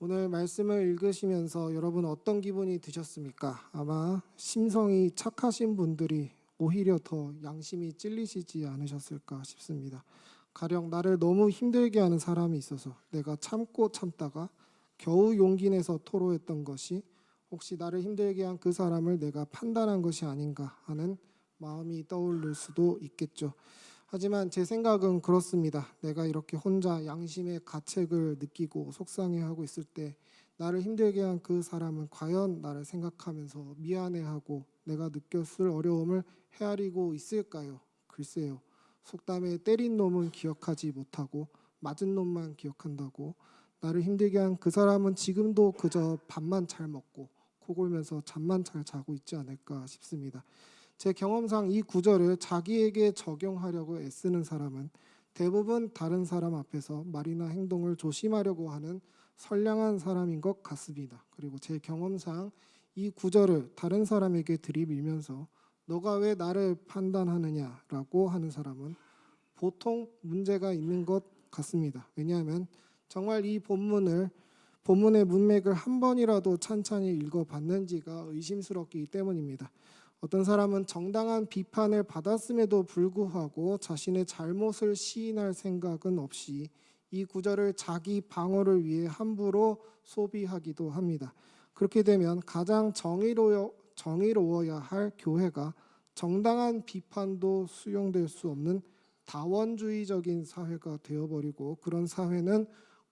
오늘 말씀을 읽으시면서 여러분 어떤 기분이 드셨습니까? 아마 심성이 착하신 분들이 오히려 더 양심이 찔리시지 않으셨을까 싶습니다. 가령 나를 너무 힘들게 하는 사람이 있어서 내가 참고 참다가 겨우 용기 내서 토로했던 것이 혹시 나를 힘들게 한 그 사람을 내가 판단한 것이 아닌가 하는 마음이 떠오를 수도 있겠죠. 하지만 제 생각은 그렇습니다. 내가 이렇게 혼자 양심의 가책을 느끼고 속상해하고 있을 때 나를 힘들게 한 그 사람은 과연 나를 생각하면서 미안해하고 내가 느꼈을 어려움을 헤아리고 있을까요? 글쎄요. 속담에 때린 놈은 기억하지 못하고 맞은 놈만 기억한다고, 나를 힘들게 한 그 사람은 지금도 그저 밥만 잘 먹고 코 골면서 잠만 잘 자고 있지 않을까 싶습니다. 제 경험상 이 구절을 자기에게 적용하려고 애쓰는 사람은 대부분 다른 사람 앞에서 말이나 행동을 조심하려고 하는 선량한 사람인 것 같습니다. 그리고 제 경험상 이 구절을 다른 사람에게 들이밀면서 너가 왜 나를 판단하느냐라고 하는 사람은 보통 문제가 있는 것 같습니다. 왜냐하면 정말 이 본문의 문맥을 한 번이라도 찬찬히 읽어봤는지가 의심스럽기 때문입니다. 어떤 사람은 정당한 비판을 받았음에도 불구하고 자신의 잘못을 시인할 생각은 없이 이 구절을 자기 방어를 위해 함부로 소비하기도 합니다. 그렇게 되면 가장 정의로워야 할 교회가 정당한 비판도 수용될 수 없는 다원주의적인 사회가 되어버리고, 그런 사회는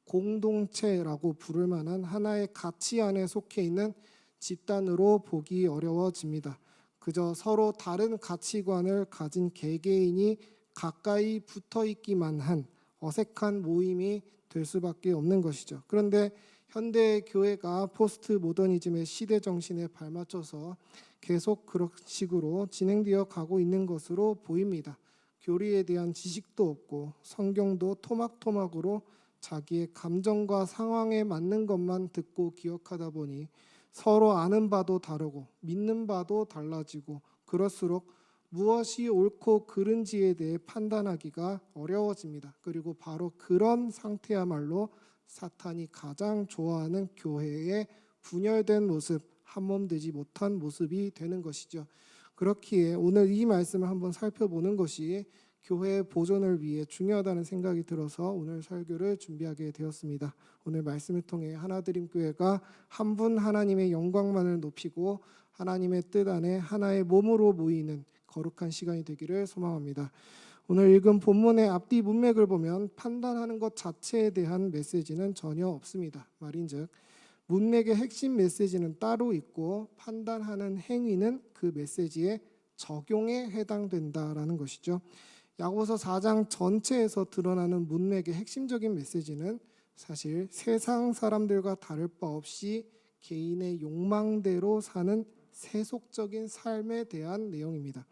공동체라고 부를 만한 하나의 가치 안에 속해 있는 집단으로 보기 어려워집니다. 그저 서로 다른 가치관을 가진 개개인이 가까이 붙어 있기만 한 어색한 모임이 될 수밖에 없는 것이죠. 그런데 현대 교회가 포스트 모더니즘의 시대 정신에 발맞춰서 계속 그런 식으로 진행되어 가고 있는 것으로 보입니다. 교리에 대한 지식도 없고 성경도 토막토막으로 자기의 감정과 상황에 맞는 것만 듣고 기억하다 보니 서로 아는 바도 다르고 믿는 바도 달라지고, 그럴수록 무엇이 옳고 그른지에 대해 판단하기가 어려워집니다. 그리고 바로 그런 상태야말로 사탄이 가장 좋아하는 교회의 분열된 모습, 한몸 되지 못한 모습이 되는 것이죠. 그렇기에 오늘 이 말씀을 한번 살펴보는 것이 교회의 보존을 위해 중요하다는 생각이 들어서 오늘 설교를 준비하게 되었습니다. 오늘 말씀을 통해 하나드림교회가 한 분 하나님의 영광만을 높이고 하나님의 뜻 안에 하나의 몸으로 모이는 거룩한 시간이 되기를 소망합니다. 오늘 읽은 본문의 앞뒤 문맥을 보면 판단하는 것 자체에 대한 메시지는 전혀 없습니다. 말인즉 문맥의 핵심 메시지는 따로 있고 판단하는 행위는 그 메시지의 적용에 해당된다라는 것이죠. 야고보서 4장 전체에서 드러나는 문맥의 핵심적인 메시지는 사실 세상 사람들과 다를 바 없이 개인의 욕망대로 사는 세속적인 삶에 대한 내용입니다.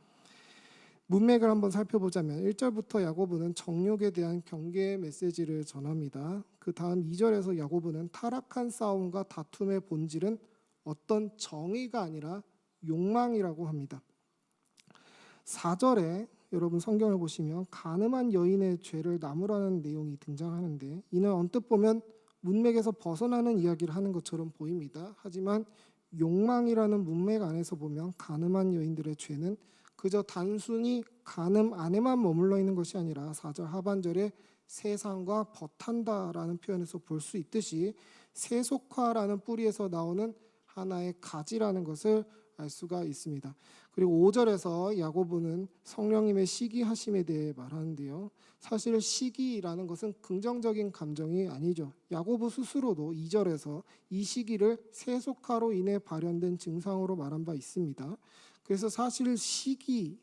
문맥을 한번 살펴보자면 1절부터 야고보는 정욕에 대한 경계의 메시지를 전합니다. 그 다음 2절에서 야고보는 타락한 싸움과 다툼의 본질은 어떤 정의가 아니라 욕망이라고 합니다. 4절에 여러분 성경을 보시면 가늠한 여인의 죄를 나무라는 내용이 등장하는데, 이는 언뜻 보면 문맥에서 벗어나는 이야기를 하는 것처럼 보입니다. 하지만 욕망이라는 문맥 안에서 보면 가늠한 여인들의 죄는 그저 단순히 간음 안에만 머물러 있는 것이 아니라 4절 하반절에 세상과 벗한다라는 표현에서 볼 수 있듯이 세속화라는 뿌리에서 나오는 하나의 가지라는 것을 알 수가 있습니다. 그리고 5절에서 야고보는 성령님의 시기하심에 대해 말하는데요. 사실 시기라는 것은 긍정적인 감정이 아니죠. 야고보 스스로도 2절에서 이 시기를 세속화로 인해 발현된 증상으로 말한 바 있습니다. 그래서 사실 시기라는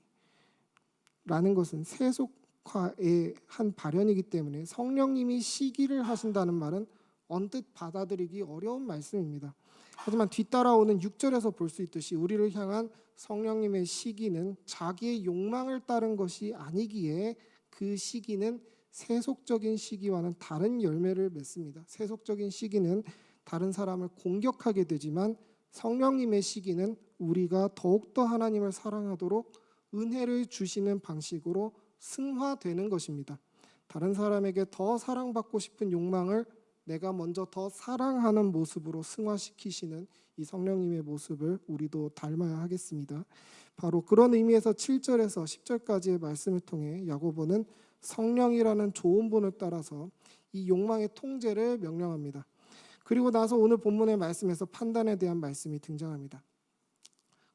것은 세속화의 한 발현이기 때문에 성령님이 시기를 하신다는 말은 언뜻 받아들이기 어려운 말씀입니다. 하지만 뒤따라오는 6절에서 볼 수 있듯이 우리를 향한 성령님의 시기는 자기의 욕망을 따른 것이 아니기에 그 시기는 세속적인 시기와는 다른 열매를 맺습니다. 세속적인 시기는 다른 사람을 공격하게 되지만 성령님의 시기는 우리가 더욱더 하나님을 사랑하도록 은혜를 주시는 방식으로 승화되는 것입니다. 다른 사람에게 더 사랑받고 싶은 욕망을 내가 먼저 더 사랑하는 모습으로 승화시키시는 이 성령님의 모습을 우리도 닮아야 하겠습니다. 바로 그런 의미에서 7절에서 10절까지의 말씀을 통해 야고보는 성령이라는 좋은 본을 따라서 이 욕망의 통제를 명령합니다. 그리고 나서 오늘 본문의 말씀에서 판단에 대한 말씀이 등장합니다.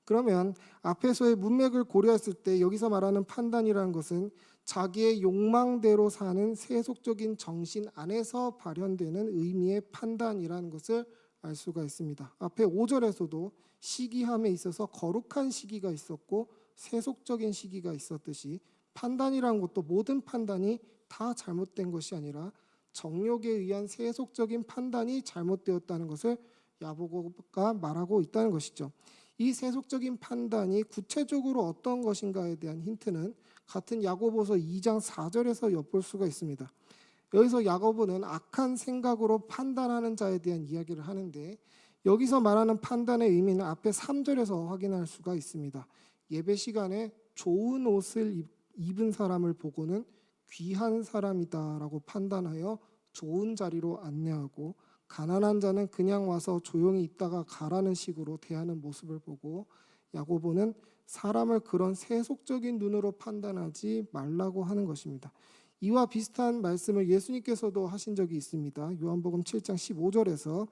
그러면 앞에서의 문맥을 고려했을 때 여기서 말하는 판단이라는 것은 자기의 욕망대로 사는 세속적인 정신 안에서 발현되는 의미의 판단이라는 것을 알 수가 있습니다. 앞에 5절에서도 시기함에 있어서 거룩한 시기가 있었고 세속적인 시기가 있었듯이 판단이라는 것도 모든 판단이 다 잘못된 것이 아니라 정욕에 의한 세속적인 판단이 잘못되었다는 것을 야고보가 말하고 있다는 것이죠. 이 세속적인 판단이 구체적으로 어떤 것인가에 대한 힌트는 같은 야고보서 2장 4절에서 엿볼 수가 있습니다. 여기서 야고보는 악한 생각으로 판단하는 자에 대한 이야기를 하는데 여기서 말하는 판단의 의미는 앞에 3절에서 확인할 수가 있습니다. 예배 시간에 좋은 옷을 입은 사람을 보고는 귀한 사람이다라고 판단하여 좋은 자리로 안내하고 가난한 자는 그냥 와서 조용히 있다가 가라는 식으로 대하는 모습을 보고 야고보는 사람을 그런 세속적인 눈으로 판단하지 말라고 하는 것입니다. 이와 비슷한 말씀을 예수님께서도 하신 적이 있습니다. 요한복음 7장 15절에서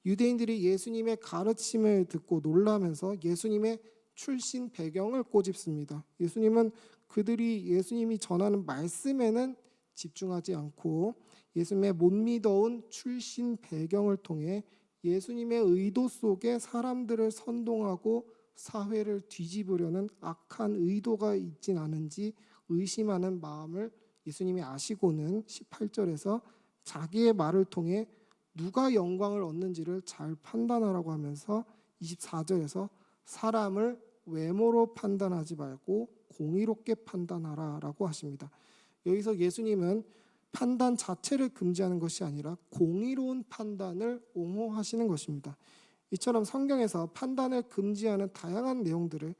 유대인들이 예수님의 가르침을 듣고 놀라면서 예수님의 출신 배경을 꼬집습니다. 예수님은 그들이 예수님이 전하는 말씀에는 집중하지 않고 예수님의 못 믿어온 출신 배경을 통해 예수님의 의도 속에 사람들을 선동하고 사회를 뒤집으려는 악한 의도가 있진 않은지 의심하는 마음을 예수님이 아시고는 18절에서 자기의 말을 통해 누가 영광을 얻는지를 잘 판단하라고 하면서 24절에서 사람을 외모로 판단하지 말고 공의롭게 판단하라라고 하십니다. 여기서 예수님은 판단 자체를 금지하는 것이 아니라 공의로운 판단을 옹호하시는 것입니다. 이처럼 성경에서 판단을 금지하는 다양한 내용들을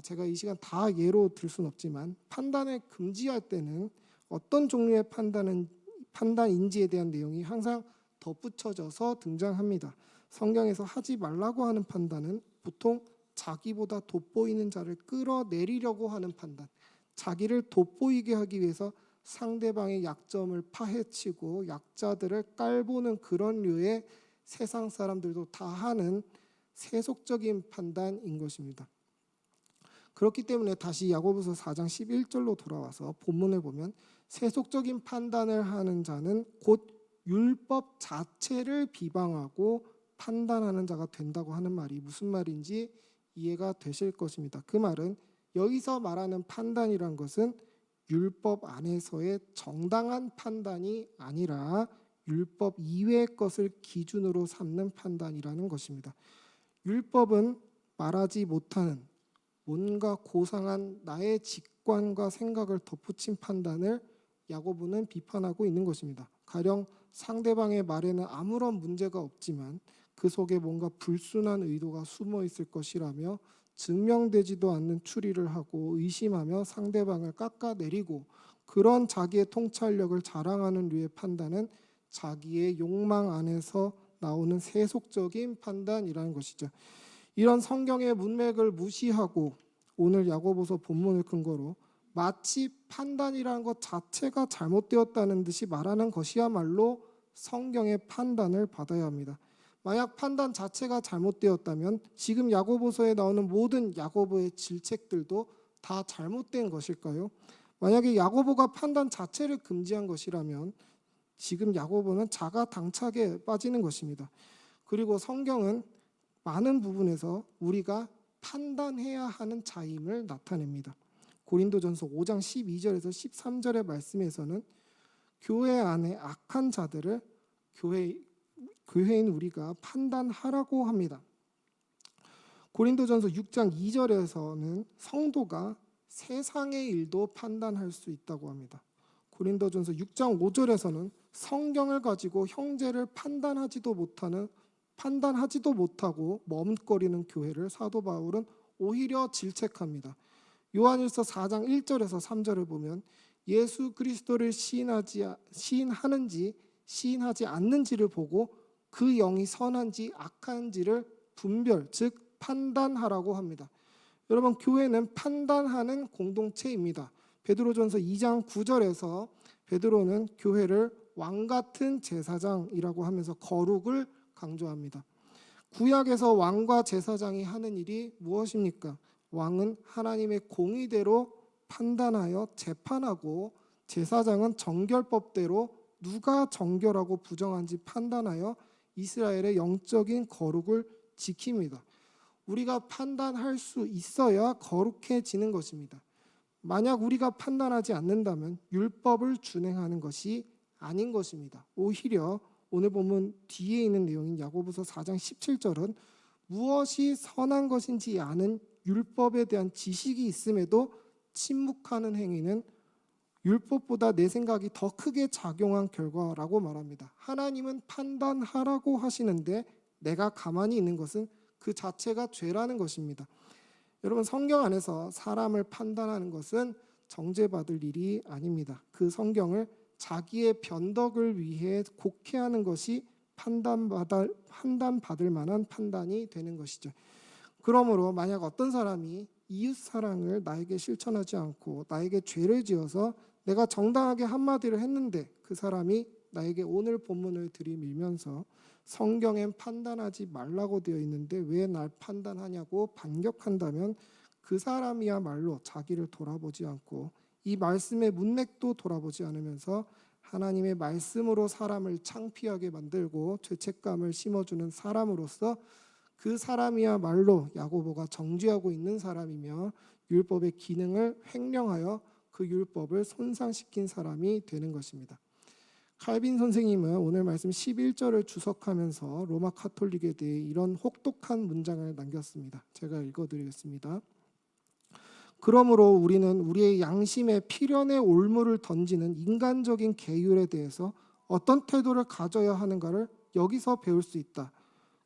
제가 이 시간 다 예로 들 수는 없지만 판단을 금지할 때는 어떤 종류의 판단인지에 대한 내용이 항상 덧붙여져서 등장합니다. 성경에서 하지 말라고 하는 판단은 보통 자기보다 돋보이는 자를 끌어내리려고 하는 판단, 자기를 돋보이게 하기 위해서 상대방의 약점을 파헤치고 약자들을 깔보는 그런 류의 세상 사람들도 다 하는 세속적인 판단인 것입니다. 그렇기 때문에 다시 야고보서 4장 11절로 돌아와서 본문을 보면 세속적인 판단을 하는 자는 곧 율법 자체를 비방하고 판단하는 자가 된다고 하는 말이 무슨 말인지 이해가 되실 것입니다. 그 말은 여기서 말하는 판단이란 것은 율법 안에서의 정당한 판단이 아니라 율법 이외의 것을 기준으로 삼는 판단이라는 것입니다. 율법은 말하지 못하는 뭔가 고상한 나의 직관과 생각을 덧붙인 판단을 야고보는 비판하고 있는 것입니다. 가령 상대방의 말에는 아무런 문제가 없지만 그 속에 뭔가 불순한 의도가 숨어 있을 것이라며 증명되지도 않는 추리를 하고 의심하며 상대방을 깎아내리고 그런 자기의 통찰력을 자랑하는 류의 판단은 자기의 욕망 안에서 나오는 세속적인 판단이라는 것이죠. 이런 성경의 문맥을 무시하고 오늘 야고보서 본문을 근거로 마치 판단이라는 것 자체가 잘못되었다는 듯이 말하는 것이야말로 성경의 판단을 받아야 합니다. 만약 판단 자체가 잘못되었다면 지금 야고보서에 나오는 모든 야고보의 질책들도 다 잘못된 것일까요? 만약에 야고보가 판단 자체를 금지한 것이라면 지금 야고보는 자가당착에 빠지는 것입니다. 그리고 성경은 많은 부분에서 우리가 판단해야 하는 자임을 나타냅니다. 고린도전서 5장 12절에서 13절의 말씀에서는 교회 안에 악한 자들을 교회인 우리가 판단하라고 합니다. 고린도전서 6장 2절에서는 성도가 세상의 일도 판단할 수 있다고 합니다. 고린도전서 6장 5절에서는 성경을 가지고 형제를 판단하지도 못하고 머뭇거리는 교회를 사도 바울은 오히려 질책합니다. 요한일서 4장 1절에서 3절을 보면 예수 그리스도를 시인하는지 시인하지 않는지를 보고 그 영이 선한지 악한지를 분별, 즉 판단하라고 합니다. 여러분, 교회는 판단하는 공동체입니다. 베드로전서 2장 9절에서 베드로는 교회를 왕 같은 제사장이라고 하면서 거룩을 강조합니다. 구약에서 왕과 제사장이 하는 일이 무엇입니까? 왕은 하나님의 공의대로 판단하여 재판하고, 제사장은 정결법대로 누가 정결하고 부정한지 판단하여 이스라엘의 영적인 거룩을 지킵니다. 우리가 판단할 수 있어야 거룩해지는 것입니다. 만약 우리가 판단하지 않는다면 율법을 준행하는 것이 아닌 것입니다. 오히려 오늘 본문 뒤에 있는 내용인 야고보서 4장 17절은 무엇이 선한 것인지 아는 율법에 대한 지식이 있음에도 침묵하는 행위는 율법보다 내 생각이 더 크게 작용한 결과라고 말합니다. 하나님은 판단하라고 하시는데 내가 가만히 있는 것은 그 자체가 죄라는 것입니다. 여러분, 성경 안에서 사람을 판단하는 것은 정죄받을 일이 아닙니다. 그 성경을 자기의 변덕을 위해 곡해하는 것이 판단받을 만한 판단이 되는 것이죠. 그러므로 만약 어떤 사람이 이웃사랑을 나에게 실천하지 않고 나에게 죄를 지어서 내가 정당하게 한마디를 했는데 그 사람이 나에게 오늘 본문을 들이밀면서 성경엔 판단하지 말라고 되어 있는데 왜 날 판단하냐고 반격한다면 그 사람이야말로 자기를 돌아보지 않고 이 말씀의 문맥도 돌아보지 않으면서 하나님의 말씀으로 사람을 창피하게 만들고 죄책감을 심어주는 사람으로서 그 사람이야말로 야고보가 정죄하고 있는 사람이며 율법의 기능을 횡령하여 그 율법을 손상시킨 사람이 되는 것입니다. 칼빈 선생님은 오늘 말씀 11절을 주석하면서 로마 카톨릭에 대해 이런 혹독한 문장을 남겼습니다. 제가 읽어드리겠습니다. 그러므로 우리는 우리의 양심에 필연의 올무를 던지는 인간적인 계율에 대해서 어떤 태도를 가져야 하는가를 여기서 배울 수 있다.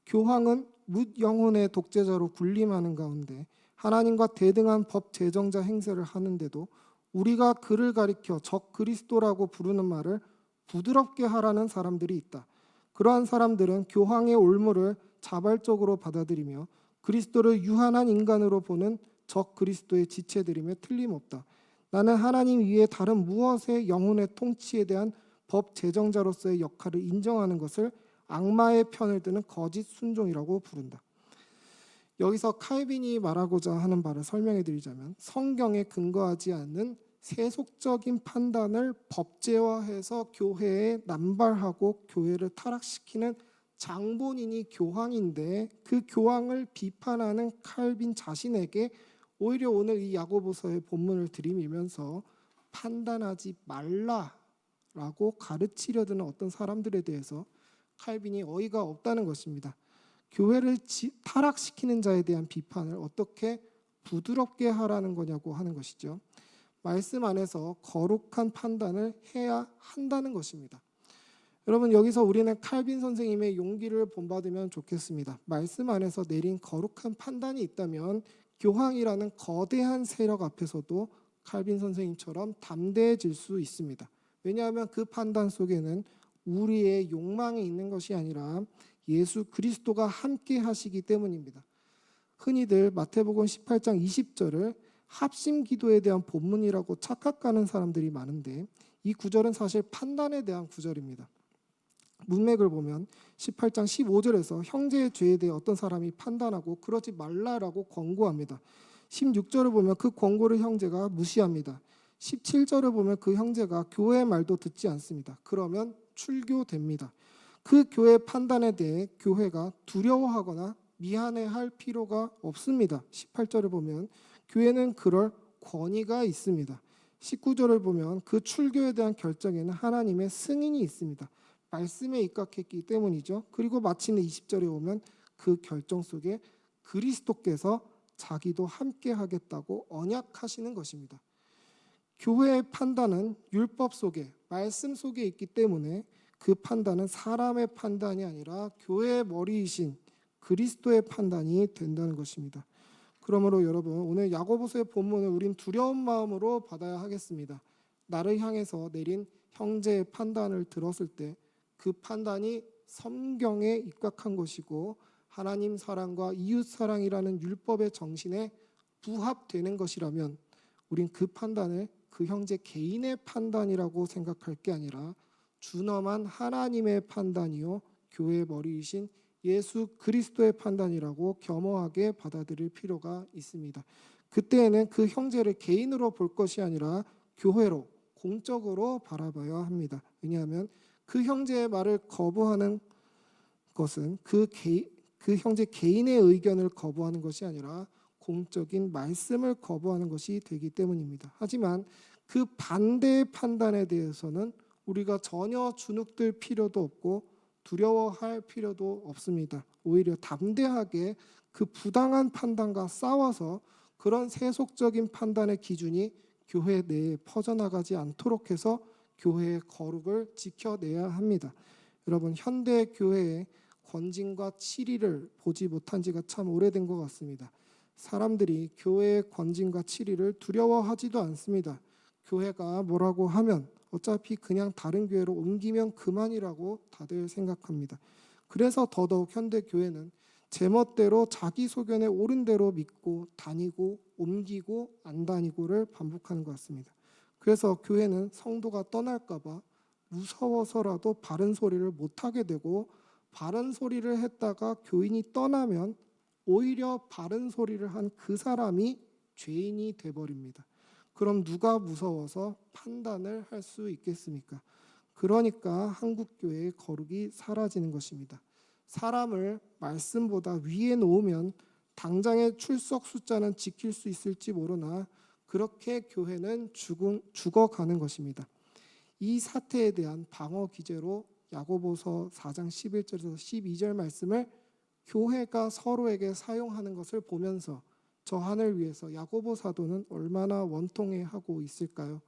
교황은 묻 영혼의 독재자로 군림하는 가운데 하나님과 대등한 법 제정자 행세를 하는데도 우리가 그를 가리켜 적 그리스도라고 부르는 말을 부드럽게 하라는 사람들이 있다. 그러한 사람들은 교황의 올무를 자발적으로 받아들이며 그리스도를 유한한 인간으로 보는 적 그리스도의 지체들임에 틀림없다. 나는 하나님 위에 다른 무엇의 영혼의 통치에 대한 법 제정자로서의 역할을 인정하는 것을 악마의 편을 드는 거짓 순종이라고 부른다. 여기서 칼빈이 말하고자 하는 바를 설명해 드리자면 성경에 근거하지 않는 세속적인 판단을 법제화해서 교회에 남발하고 교회를 타락시키는 장본인이 교황인데 그 교황을 비판하는 칼빈 자신에게 오히려 오늘 이 야고보서의 본문을 들이밀면서 판단하지 말라라고 가르치려 드는 어떤 사람들에 대해서 칼빈이 어이가 없다는 것입니다. 교회를 타락시키는 자에 대한 비판을 어떻게 부드럽게 하라는 거냐고 하는 것이죠. 말씀 안에서 거룩한 판단을 해야 한다는 것입니다. 여러분, 여기서 우리는 칼빈 선생님의 용기를 본받으면 좋겠습니다. 말씀 안에서 내린 거룩한 판단이 있다면 교황이라는 거대한 세력 앞에서도 칼빈 선생님처럼 담대해질 수 있습니다. 왜냐하면 그 판단 속에는 우리의 욕망이 있는 것이 아니라 예수 그리스도가 함께 하시기 때문입니다. 흔히들 마태복음 18장 20절을 합심 기도에 대한 본문이라고 착각하는 사람들이 많은데 이 구절은 사실 판단에 대한 구절입니다. 문맥을 보면 18장 15절에서 형제의 죄에 대해 어떤 사람이 판단하고 그러지 말라라고 권고합니다. 16절을 보면 그 권고를 형제가 무시합니다. 17절을 보면 그 형제가 교회의 말도 듣지 않습니다. 그러면 출교됩니다. 그 교회의 판단에 대해 교회가 두려워하거나 미안해할 필요가 없습니다. 18절을 보면 교회는 그럴 권위가 있습니다. 19절을 보면 그 출교에 대한 결정에는 하나님의 승인이 있습니다. 말씀에 입각했기 때문이죠. 그리고 마침내 20절에 오면 그 결정 속에 그리스도께서 자기도 함께 하겠다고 언약하시는 것입니다. 교회의 판단은 율법 속에, 말씀 속에 있기 때문에 그 판단은 사람의 판단이 아니라 교회의 머리이신 그리스도의 판단이 된다는 것입니다. 그러므로 여러분, 오늘 야고보서의 본문을 우린 두려운 마음으로 받아야 하겠습니다. 나를 향해서 내린 형제의 판단을 들었을 때 그 판단이 성경에 입각한 것이고 하나님 사랑과 이웃 사랑이라는 율법의 정신에 부합되는 것이라면 우린 그 판단을 그 형제 개인의 판단이라고 생각할 게 아니라 준엄한 하나님의 판단이요 교회의 머리이신 예수 그리스도의 판단이라고 겸허하게 받아들일 필요가 있습니다. 그때에는 그 형제를 개인으로 볼 것이 아니라 교회로 공적으로 바라봐야 합니다. 왜냐하면 그 형제의 말을 거부하는 것은 그 형제 개인의 의견을 거부하는 것이 아니라 공적인 말씀을 거부하는 것이 되기 때문입니다. 하지만 그 반대의 판단에 대해서는 우리가 전혀 주눅들 필요도 없고 두려워할 필요도 없습니다. 오히려 담대하게 그 부당한 판단과 싸워서 그런 세속적인 판단의 기준이 교회 내에 퍼져나가지 않도록 해서 교회의 거룩을 지켜내야 합니다. 여러분, 현대 교회의 권징과 치리를 보지 못한 지가 참 오래된 것 같습니다. 사람들이 교회의 권징과 치리를 두려워하지도 않습니다. 교회가 뭐라고 하면 어차피 그냥 다른 교회로 옮기면 그만이라고 다들 생각합니다. 그래서 더더욱 현대 교회는 제멋대로 자기 소견에 옳은 대로 믿고 다니고 옮기고 안 다니고를 반복하는 것 같습니다. 그래서 교회는 성도가 떠날까 봐 무서워서라도 바른 소리를 못하게 되고 바른 소리를 했다가 교인이 떠나면 오히려 바른 소리를 한 그 사람이 죄인이 돼버립니다. 그럼 누가 무서워서 판단을 할 수 있겠습니까? 그러니까 한국교회의 거룩이 사라지는 것입니다. 사람을 말씀보다 위에 놓으면 당장의 출석 숫자는 지킬 수 있을지 모르나 그렇게 교회는 죽어가는 것입니다. 이 사태에 대한 방어 기제로 야고보서 4장 11절에서 12절 말씀을 교회가 서로에게 사용하는 것을 보면서 저 하늘 위에서 야고보 사도는 얼마나 원통해하고 있을까요?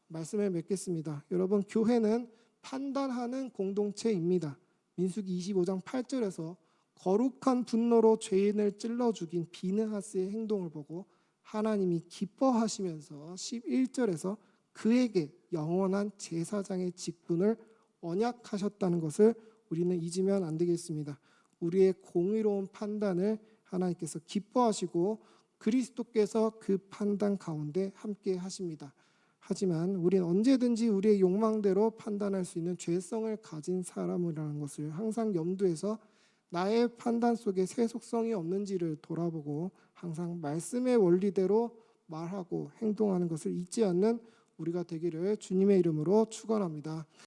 말씀을 맺겠습니다. 여러분, 교회는 판단하는 공동체입니다. 민수기 25장 8절에서 거룩한 분노로 죄인을 찔러 죽인 비느하스의 행동을 보고 하나님이 기뻐하시면서 11절에서 그에게 영원한 제사장의 직분을 언약하셨다는 것을 우리는 잊으면 안 되겠습니다. 우리의 공의로운 판단을 하나님께서 기뻐하시고 그리스도께서 그 판단 가운데 함께 하십니다. 하지만 우리는 언제든지 우리의 욕망대로 판단할 수 있는 죄성을 가진 사람이라는 것을 항상 염두에서 나의 판단 속에 세속성이 없는지를 돌아보고 항상 말씀의 원리대로 말하고 행동하는 것을 잊지 않는 우리가 되기를 주님의 이름으로 축원합니다.